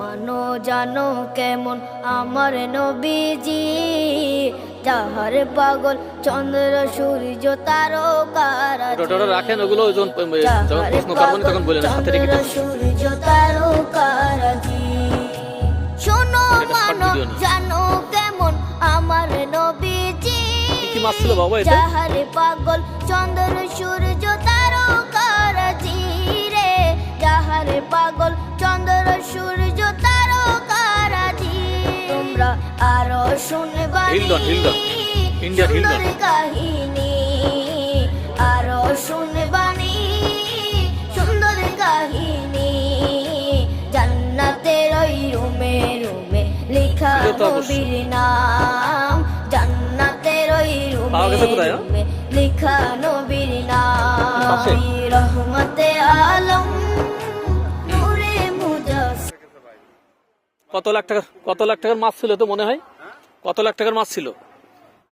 মানো জানো কেমন আমার নবীজি, যাহার পাগল চন্দ্র সূর্য তারকারাজি। রাখেন ওগুলো যখন প্রশ্ন করবেন তখন বলেন হাতে রেখে চন্দ্র সূর্য তারকারাজি। শোনো মানো জানো কেমন আমার নবীজি, কি মাছ ছিল বাবা এটা? যাহার পাগল চন্দ্র সূর্য তারকারাজি রে, যাহার পাগল চন্দ্র সূর্য তারকারাজি। তোমরা আরো শুনবা সুন্দর কাহিনী, আরো শুনবানি সুন্দর কাহিনী। জান্নাতের ওই রুমে রুমে লেখা নবীর নাম, জান্নাতের ওই রুমে রুমে লেখা নবীর নাম। রহমতে আলম নূরে মুজাসসিম। কত লাখ টাকার মাছ ছিল তো মনে হয়? কত লাখ টাকার মাছ ছিল?